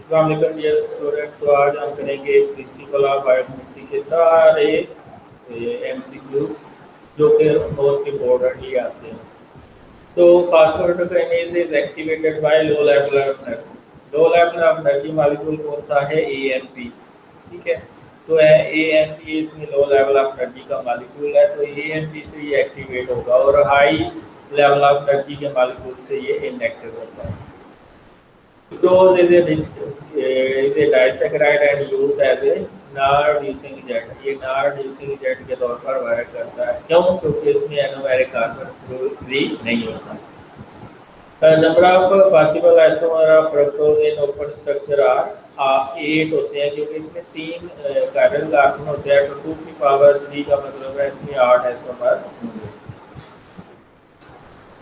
अस्सलाम वालेकुम dear student. तो आज हम करेंगे प्रिंसिपल ऑफ बायोकेमिस्ट्री के सारे एमसीक्यूज जो कि मोस्ट इम्पोर्टेंटली आते हैं। तो phosphofructokinase is activated by low level of energy. Low level of energy molecule कौन सा है? एएनपी। ठीक है, तो है एएनपी, इसमें लो लेवल ऑफ एनर्जी का मॉलिक्यूल है, तो एएनपी से ये एक्टिवेट होगा और हाई लेवल ऑफ एनर्जी के मॉलिक्यूल से ये इनएक्टिव होता है। Because is a disaccharide and used as a non-reducing agent। ये non-reducing agent के तौर पर वर्क करता है। क्यों? क्योंकि इसमें एनोमेरिक कार्बन फ्री नहीं होता। Number of possible isomer of fructose in open structure are 8 होते हैं, क्योंकि इसमें 3 कार्बन कार्बन होते हैं, तो 2 की पावर 3 का मतलब है इसमें 8 isomer.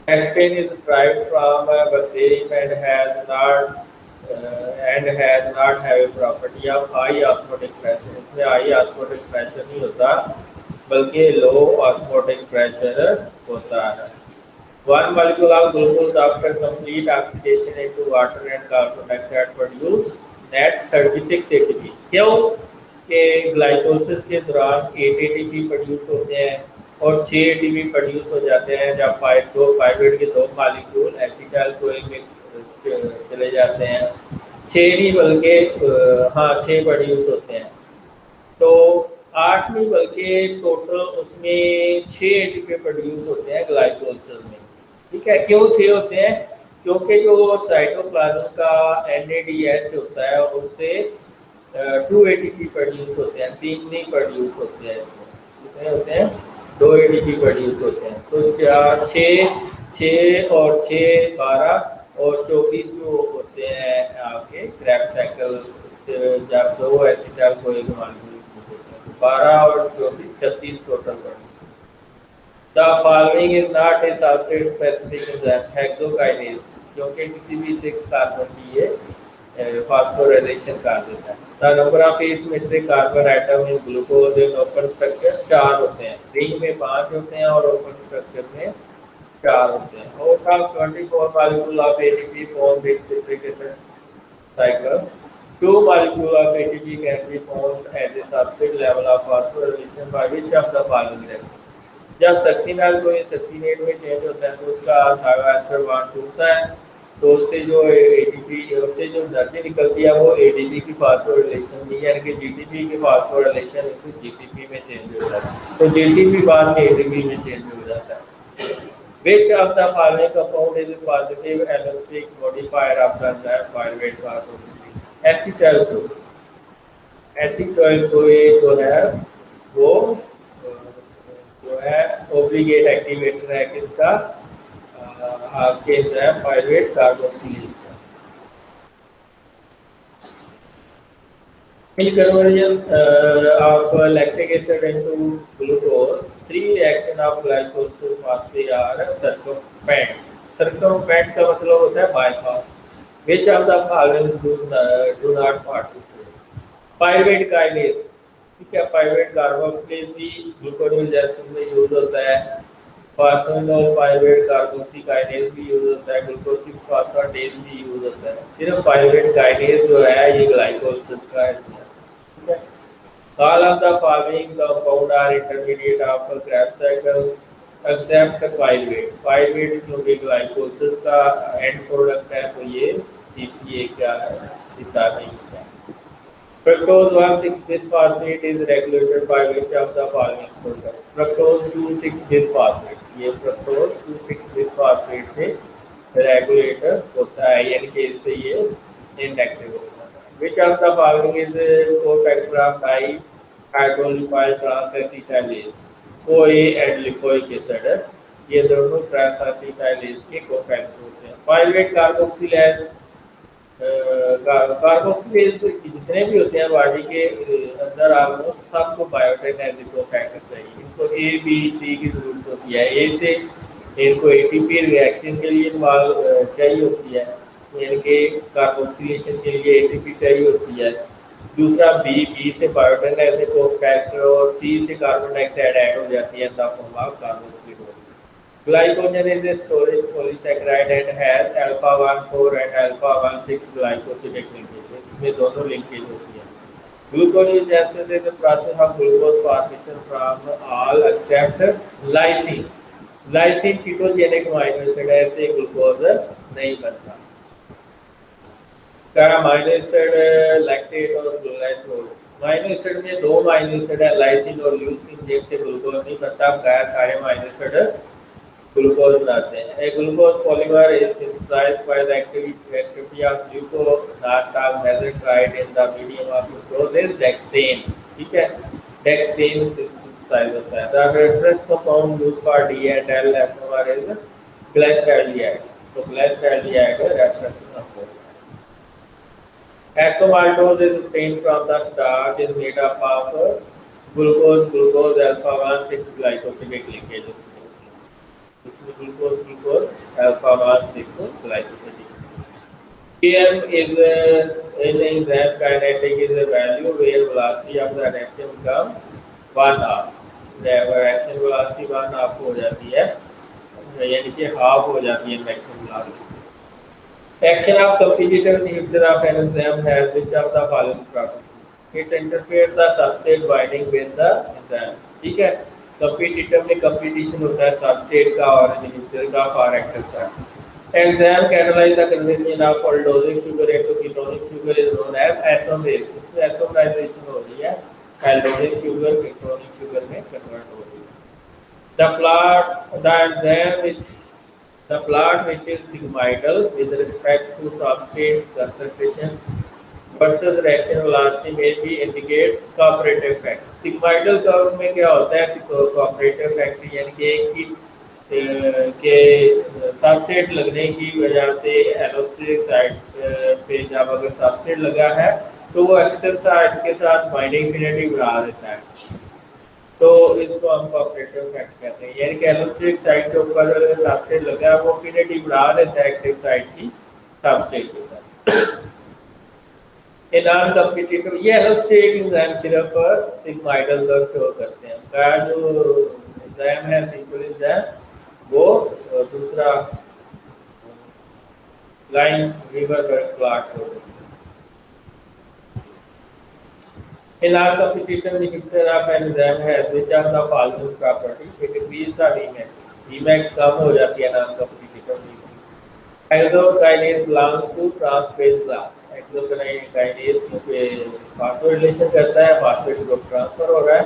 Hexane is derived from a bacterium and has not have a property of high osmotic pressure। इसमें high osmotic pressure नहीं होता बल्कि low osmotic pressure होता है। One molecule of glucose after complete oxidation into water and carbon dioxide produce net 36 ATP। क्यों? कि glycolysis के दौरान 8 ATP प्रोड्यूस होते हैं और 6 ATP प्रोड्यूस हो जाते हैं जब फाइब्रेट के 2 मॉलिक्यूल एसिटाइल कोइल में चले जाते हैं। 6 नहीं बल्कि 6 प्रोड्यूस होते हैं, तो 8 नहीं बल्कि टोटल उसमें 6 ATP प्रोड्यूस होते हैं ग्लाइकोलिसिस में। ठीक है, क्यों 6 होते हैं? क्योंकि जो साइटोप्लाज्म का NADH होता है उससे 2 ATP प्रोड्यूस होते हैं, 3 नहीं प्रोड्यूस होते हैं। इसमें कितने होते हैं? 2 ATP प्रोड्यूस होते हैं। तो 6 और 6 12 और 24 जो होते हैं आपके क्रैब साइकिल से जब 2 एसिटाइल कोइल मॉलिक्यूल होते हैं, 12 और 24 36 total produce. The following is not a substrate specific enzyme hexokinase, क्योंकि किसी भी 6 कार्बन की ये phosphorylation कर देता है। The number of asymmetric carbon atom in glucose in open structure 4 होते हैं, रिंग में 5 होते हैं और ओपन स्ट्रक्चर में 4 होते हैं। Out of 24 molecule of ATP formed in citric acid cycle, 2 molecule of ATP can be formed at the substrate level of phosphorylation by which of the following reaction। जब सक्सिनाल को succinate में change होता है तो उसका थायोएस्टर बॉन्ड टूटता है, तो उससे जो एटीपी उससे जो एनर्जी निकलती है वो एटीपी की फास्फोरिलेशन में यानी कि जीटीपी की फास्फोरिलेशन जीटीपी में चेंज हो जाता है, तो जीटीपी बाद में एटीपी में चेंज हो जाता है। Which of the following compound is a positive allosteric modifier of the enzyme pyruvate carboxylase? Acetyl co ये जो है वो जो है ओब्लिगेट एक्टिवेटर है किसका? आपके एंजाइम पाइरुवेट कार्बोक्सिलेज का। मिल conversion of lactic acid into glucose 3 reaction of glycolysis pathway are circumvent. Circumvent का मतलब होता है bypass. Which of the following do not participate? Pyruvate kinase, ठीक है, पाइरुवेट कार्बोक्सिलेज भी ग्लूकोनेज में यूज होता है, फॉस्फोएनोलपाइरुवेट कार्बोक्सीकाइनेज भी यूज होता है, ग्लूकोज 6 फॉस्फेटेज भी यूज होता है। सिर्फ पाइरुवेट काइनेज जो है ये ग्लाइकोलिसिस का है। ठीक है, all of the following compound are intermediate of crab cycle except pyruvate. Pyruvate जो कि ग्लाइकोलिसिस का एंड प्रोडक्ट है, तो ये इसलिए क्या है, हिस्सा नहीं है। Fructose 1,6-bisphosphate is regulated by which of the following product? Fructose 2,6-bisphosphate, ये fructose 2,6-bisphosphate से रेगुलेट होता है, यानी कि इससे ये इनएक्टिव होता है। Which of the following is cofactor of dihydrolypyl transacetylase? OA and lipoic acid, ये दोनों ट्रांसएसिटाइलेज के कोफैक्टर होते हैं। पाइरुवेट कार्बोक्सिलेज कार्बोक्सिलेज जितने भी होते हैं बॉडी के अंदर ऑलमोस्ट सबको बायोटेक्नोलॉजी को फैक्टर चाहिए। इनको ए बी सी की जरूरत होती है। ए से इनको एटीपी रिएक्शन के लिए चाहिए होती है, यानी कि कार्बोक्सिलेशन के लिए एटीपी चाहिए होती है। दूसरा बी से बायोटेक्नोलॉजी को फैक्टर और सी से कार्बन डाइऑक्साइड ऐड हो जाती है the form of carboxylase. Glycogen is a storage polysaccharide and has alpha 1,4 and alpha 1,6 glycosidic linkages। इसमें दोनों लिंकेज होती है। Gluconeogenesis is the process of glucose formation from all except lysine. Lysine ketogenic amino acid है, ऐसे glucose नहीं बनता। क्या amino acid lactate और ग्लाइकोल। अमीनो एसिड में दो अमीनो एसिड है, लाइसिन और ल्यूसीन, जिनसे ग्लूकोज नहीं बनता। क्या सारे अमीनो एसिड ग्लूकोज बनाते हैं। A glucose polymer is synthesized by the activity of glucansucrase मेसेंजाइड in the medium of sucrose is dextran. ठीक है, डेक्सट्रेन सिंथेसाइज होता है। The reference compound used for D and L एसोमर is glyceraldehyde. तो glyceraldehyde reference compound. Isomaltose is obtained from the starch, is made up of glucose alpha 1,6 glycosidic linkage. Glucose alpha 1,6 glycosidic. Km is in enzyme kinetic is a value where velocity of the reaction become 1/2. Reaction velocity 1/2 हो जाती है, यानी कि half हो जाती है maximum velocity. Action of competitive inhibitor of an enzyme has which of the following property? It interferes the substrate binding with the enzyme. ठीक है, competitive में competition होता है substrate का और inhibitor का for exercise. Enzyme catalyze the conversion of aldosic sugar into ketonic sugar is known as isomerase. इसमें isomerization हो रही है, aldosic sugar ketonic sugar में convert हो रही है। The plot which is sigmoidal with respect to substrate concentration versus reaction velocity may be indicate cooperative factor. Sigmoidal curve में क्या होता है? cooperative factor यानी कि एक के सबस्ट्रेट लगने की वजह से एलोस्टेरिक साइड पे जब अगर सबस्ट्रेट लगा है तो वो एक्सटर साइड के साथ बाइंडिंग एफिनिटी बढ़ा देता है, तो इसको हम कोऑपरेटिव फैक्टर कहते हैं। यानी कि एलोस्टेरिक साइड के ऊपर सबस्ट्रेट लगा है, वो एफिनिटी बढ़ा देता है एक्टिव साइड की सबस्ट्रेट के साथ। ये नॉन कॉम्पिटिटिव ये एलोस्टेरिक एंजाइम सिर्फ सिग्माइडल कर्व शो करते हैं। का जो एंजाइम है सिंपल एंजाइम वो दूसरा लाइन रिवर प्लॉट शो करते हैं। A non-competitive inhibitor of an enzyme has which of the following property? It increases the Vmax. Vmax कम हो जाती है non-competitive inhibitor. Hexokinase belongs to transphase class. Hexokinase क्योंकि phosphorylation करता है, phosphate group transfer हो रहा है,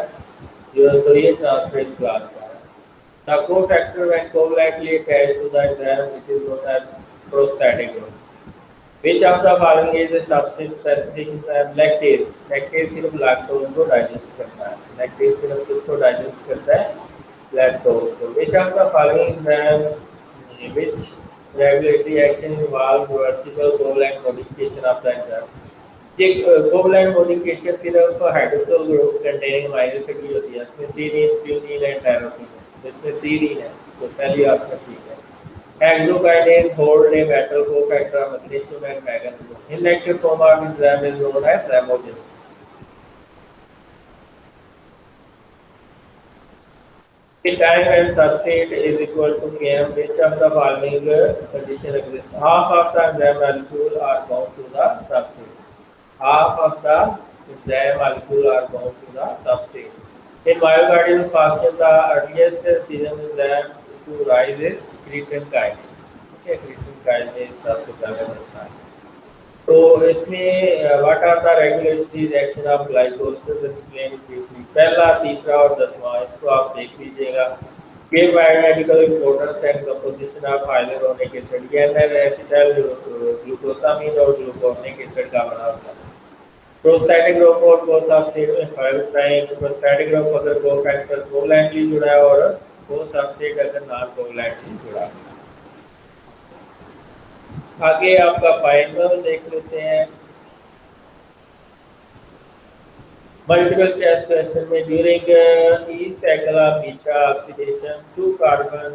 तो ये transphase class का है। The cofactor when covalently attached to the enzyme, which is known as prostatic group. Which of the following is a substrate specific enzyme? Lactase. Lactase सिर्फ लैक्टोज को digest करता है। लैक्टेज सिर्फ किसको डाइजेस्ट करता है? लैक्टोज को। Which of the following enzyme which regulatory action involve reversible covalent modification of the enzyme? ये covalent modification सिर्फ hydroxyl group containing amino acid की होती है। इसमें सीरीन, थ्यूरीन एंड टायरोसिन है। इसमें सीरीन है, तो पहली ऑप्शन ठीक है। Hexokinase hold a metal cofactor of magnesium and manganese. Inactive form of enzyme is known as ramogen. The time when substrate is equal to Km, which of the following condition exists? Half of the enzyme molecule are bound to the substrate. Half of the enzyme molecule are bound to the substrate. In myocardial function, the earliest serum enzyme to rise is creatine kinase। ठीक है, creatine kinase सबसे पहले बनता है। तो इसमें what are the regulatory reaction of glycolysis explain briefly. पहला, तीसरा और 10वां इसको आप देख लीजिएगा। के biomedical importance and composition of hyaluronic acid, ये एसिटाइल ग्लूकोसामीन और ग्लूकोनिक एसिड का बना होता है। प्रोस्टैटिक ग्रुप और कोसब्स्ट्रेट में फर्क है। प्रोस्टैटिक ग्रुप अगर कोफैक्टर कोवैलेंटली जुड़ा है और वो सबस्ट्रेट अगर नॉन कोवैलेंटली जुड़ा है। आगे आपका फाइनल देख लेते हैं। मल्टीपल चॉइस क्वेश्चन में during each cycle of beta oxidation two carbon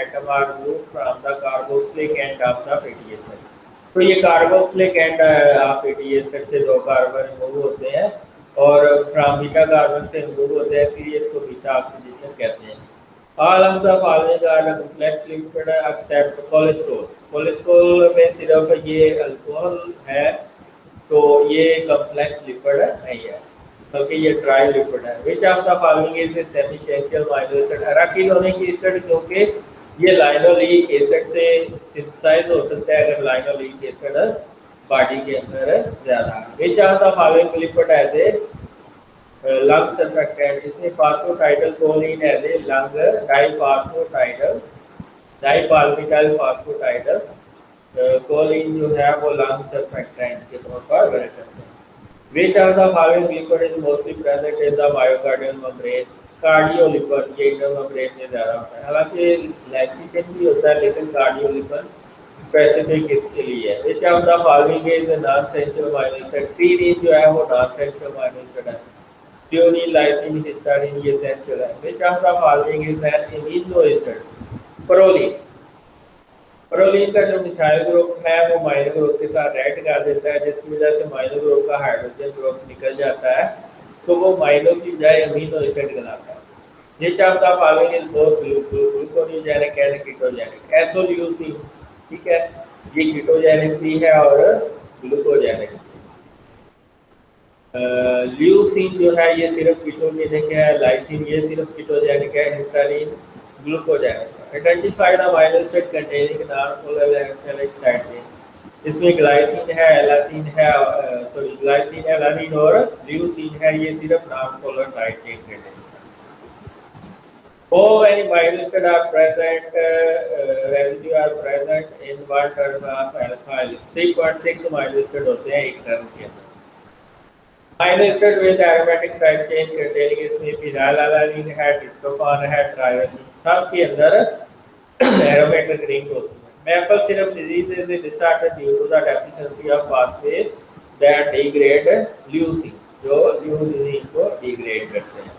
atom are move from the carboxylic end of the fatty acid. तो ये carboxylic end of fatty acid से दो कार्बन रिमूव होते हैं और फ्रॉम बीटा कार्बन से रिमूव होते हैं, इसलिए इसको बीटा ऑक्सीडेशन कहते हैं। All of the following are complex lipid except cholesterol। Cholesterol में सिर्फ ये अल्कोहल है तो ये कॉम्प्लेक्स लिपिड नहीं है, बल्कि ये ट्राई लिपिड है। विच of the following is semi essential amino acid? अराकिडोनिक acid, क्योंकि ये लाइनोलिक एसिड से सिंथेसाइज हो सकता है अगर लाइनोलिक एसिड बॉडी के अंदर ज्यादा। Which of the following lipid as a lung surfactant? इसमें phosphatidyl choline as a lung diphosphatidyl dipalmitoyl phosphatidyl choline जो है वो लंग सर्फेक्टेंट के तौर पर वर्क करते हैं। Which of the following liquid is mostly present in the myocardial membrane? कार्डियोलिपिड ये इंटर मेम्ब्रेन में ज्यादा होता है, हालांकि लैक्सिटिन भी होता है लेकिन कार्डियोलिपिड स्पेसिफिक इसके लिए है। Which of the following is a non-essential amino acid? Serine जो है वो non-essential amino acid है, प्यूरिन, लाइसिन, हिस्टाडीन ये essential है। Which of the following is an amino acid? Proline. Proline का जो मिथाइल ग्रुप है वो माइनर ग्रुप के साथ ऐड कर देता है, जिसकी वजह से माइनर ग्रुप का हाइड्रोजन ग्रुप निकल जाता है, तो वो माइनर की बजाय अमीनो एसिड बनाता है। ये चाहता following is both gluconeogenic and ketogenic. Isoleucine, ठीक है, ये कीटोजेनिक भी है और ग्लूकोजेनिक। ल्यूसिन जो है ये सिर्फ कीटोजेनिक है, लाइसिन ये सिर्फ कीटोजेनिक है, हिस्टाडीन glucogenic. Identify the amino acid containing non-polar electrolyte side chain. इसमें ग्लाइसिन है, एलासिन है, सॉरी ग्लाइसिन, एलानिन और ल्यूसिन है, ये सिर्फ non-polar side chain containing. How many amino acids are present? Residue are present in one term of alkyl. 3.6 amino acids होते हैं एक टर्म के अंदर। Amino acid with aromatic side chain containing, इसमें फिनाइलएलानिन है, ट्रिप्टोफान है, ट्रायोसिन, सब के अंदर एरोमेटिक रिंग होती है। Maple syrup disease is a disorder due to the deficiency of pathway that degrade leucine, जो ल्यूसीन को डिग्रेड करते हैं।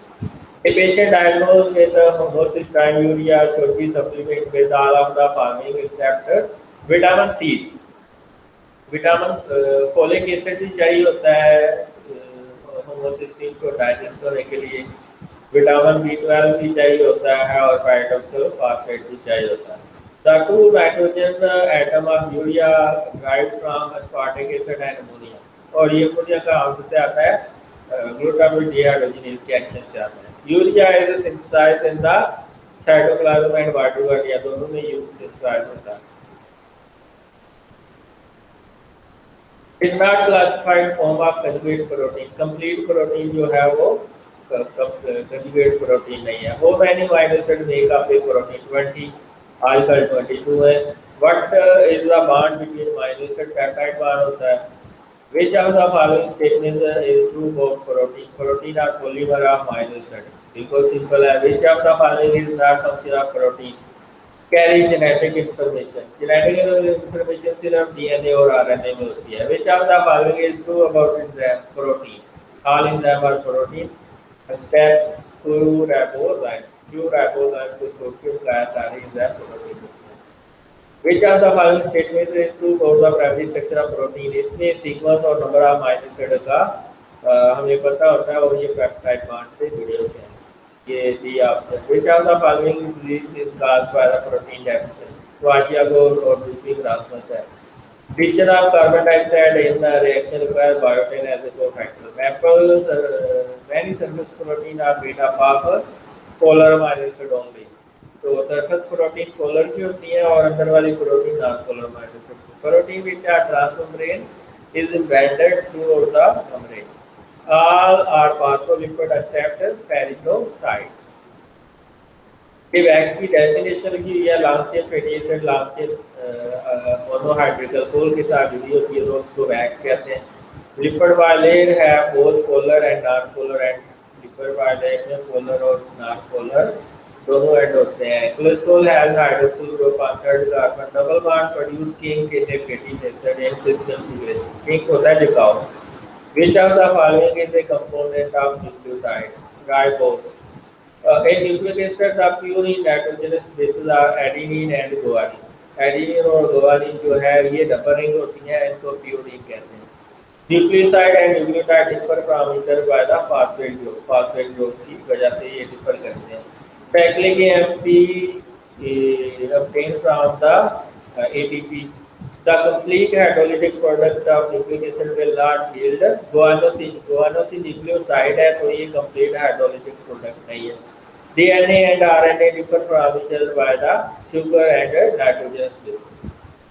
A patient diagnosed with homocystinuria should be supplemented with all of the following except vitamin C. Vitamin folic acid भी चाहिए होता है homocysteine को digest करने के लिए, विटामिन B12 भी चाहिए होता है और पाइरोक्सिल फॉस्फेट भी चाहिए होता है। The two nitrogen atom of urea derived from aspartic acid and ammonia, और ये अमोनिया का आउट से आता है ग्लूटामेट डिहाइड्रोजिनेज के एक्शन से आता है। Urea is synthesized in the cytoplasm and mitochondria, दोनों में यूरिया सिंथेसाइज होता है। Is not classified form of conjugate protein. Complete protein जो है वो conjugate protein नहीं है। How many amino acids make up a protein? 20, आजकल 22 है। What is the bond between amino acid? Peptide bond होता है। Which of the following statements is true about protein? Protein are polymer of amino acid. बिल्कुल simple है। Which of the following is not function of protein? Carry genetic information. Genetic information सिर्फ DNA और RNA में होती है। Which of the following is true about enzyme? Protein. All enzyme are protein. Step few ribozymes. Few ribozymes to sodium class are enzyme protein. Which of the following statements is true about the primary structure of protein? इसमें sequence और number of amino acid का हमें पता होता है और ये peptide bond से जुड़े होते हैं। ये the option. Which of the following is caused by the protein deficiency? क्वाशियागोर और दूसरी क्रासमस है। Addition of carbon dioxide in the reaction require biotin as a cofactor. Many surface protein are made up of polar amino acid only. तो surface protein polar की होती है और अंदर वाली protein non polar amino acid। Protein which are transmembrane is embedded throughout the membrane. All are phospholipid except saccharide. ये wax की definition की या long chain fatty acid long chain monohydric alcohol के साथ जुड़ी होती है तो उसको वैक्स कहते हैं। लिपिड वालेर है both polar and non polar end lipid वालेर में पोलर और नॉन पोलर दोनों एंड होते हैं। Cholesterol has hydroxyl group on third carbon double bond produce kink in a fatty acid in system relation. Kink होता है झुकाव। Which of the following is a component of nucleotide? Ribose. In nucleic acid, the purine nitrogenous bases are adenine and guanine. Adenine और guanine जो है ये double ring होती हैं, इनको प्यूरिन कहते हैं। Nucleoside and nucleotide differ from each other by the phosphate group. Phosphate group की वजह से ये differ करते हैं। Cyclic AMP obtained from the ATP The complete hydrolytic product of nucleic acid will not yield guanosine. Guanosine nucleoside है तो ये complete hydrolytic product नहीं है. DNA and RNA differ from each other by the sugar and nitrogenous base.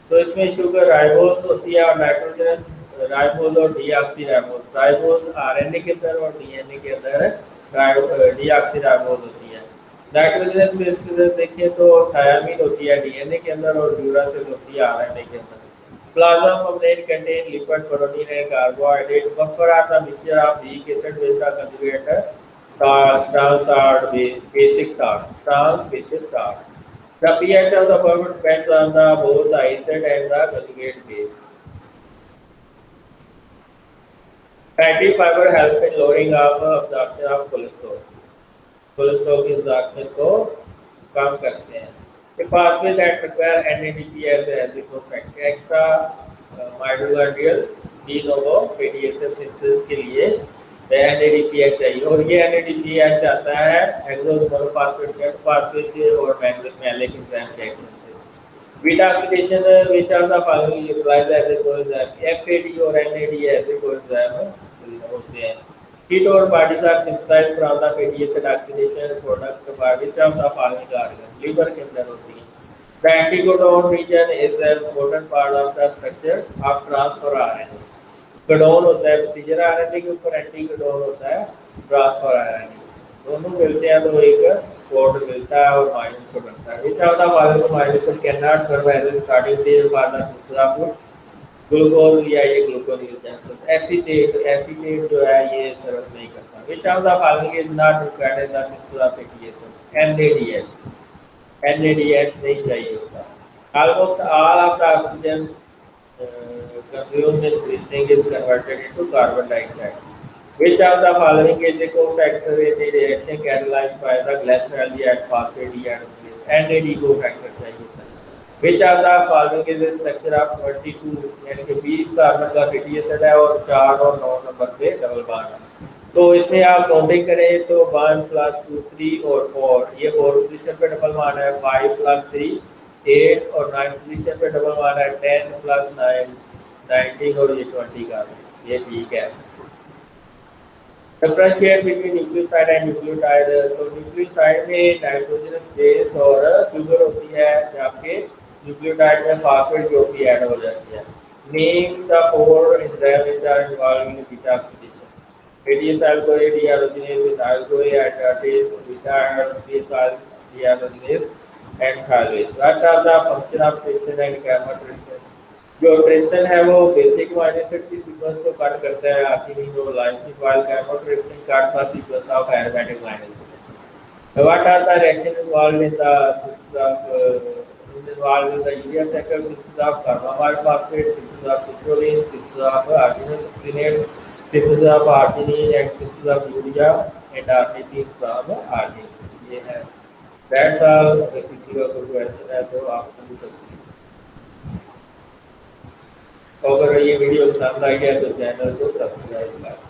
तो इसमें sugar ribose होती है और नाइट्रोजनस राइबोज और डीऑक्सी राइबोज. राइबोज आरएनए के अंदर और डीएनए के अंदर डीऑक्सी राइबोज होती है. नाइट्रोजनस बेस देखिए तो थायामीन होती है डीएनए के अंदर और ड्यूरासिल होती है आरएनए के अंदर. Plasma membrane contain lipid, protein and carbohydrate. Buffer are the mixture of weak acid with the conjugate strong salt, basic salt. Strong basic salt. The pH of the formant depends on the both the acid and the conjugate base. Fatty fiber help in lowering of absorption of cholesterol. Cholesterol की absorption को कम करते हैं. A pathway that require NADP as a factor extra mitochondrial de novo fatty acid synthesis के लिए NADPH चाहिए और ये NADPH आता है हेक्सोमोनोफॉस्फेट सेट पाथवे से और मैलिक एंजाइम रिएक्शन से. Beta oxidation which of the following utilized as a coenzyme? FAD और NAD as a coenzyme होते हैं. Ketone or bodies are synthesized from the fatty acid oxidation product by which of the following organ? Liver के अंदर होती है. The anticodone region is an important part of the structure of transfer RNA. Codon होता है procedure RNA के ऊपर, anticodon होता है ट्रांसफर आरएनए. दोनों मिलते हैं तो एक कोड मिलता है और माइनस बनता है. Which of the following minus cannot serve as a starting base for the synthesis of glucose या ये ग्लूकोनियोजेनेसिस. एसीटेट जो है ये सर्व नहीं करता. Which of the following is not required in the synthesis of fatty acid? NADH. NADH नहीं चाहिए होता. Almost all of the oxygen consumed in breathing is converted into carbon dioxide. Which of the following is a cofactor in the reaction catalyzed by the glycolysis at phosphate deadenylate? NAD cofactor चाहिए होता है. Which of the following is a structure of 22 यानी कि 20 carbon का fatty acid है और 4 और 9 number पे डबल बॉन्ड है. तो इसमें आप काउंटिंग करें तो 1 + 2 3 और 4 ये 4 पोजीशन पे डबल बॉन्ड है. 5 + 3 8 और 9 पोजीशन पे डबल बॉन्ड है. 10 + 9 19 और ये 20 का ये ठीक है. Differentiate between nucleoside and nucleotide. तो न्यूक्लियोसाइड में नाइट्रोजनस बेस और शुगर होती है जबकि न्यूक्लियोटाइड में फास्फेट ग्रुप भी ऐड हो जाती है. Name the 4 enzyme which are involved in beta oxidation. Acyl CoA dehydrogenase, ethyl CoA hydratase, beta hydroxyacyl dehydrogenase and thiolase. What are the function of trypsin and gamma trypsin. जो trypsin है वो basic amino acid की sequence को cut करता है arginine और lysine, while gamma trypsin cut the sequence of aromatic amino acid. What are the reactions involved in the synthesis of involved in the urea cycle? Synthesis of carbamide phosphate, synthesis of citrulline, synthesis of arginosuccinate, synthesis of arginine and synthesis of urea and ornithine from arginine. ये है. That's all. अगर किसी का कोई question है तो आप पूछ सकते हैं. अगर ये वीडियो पसंद आ गया तो चैनल को सब्सक्राइब करें.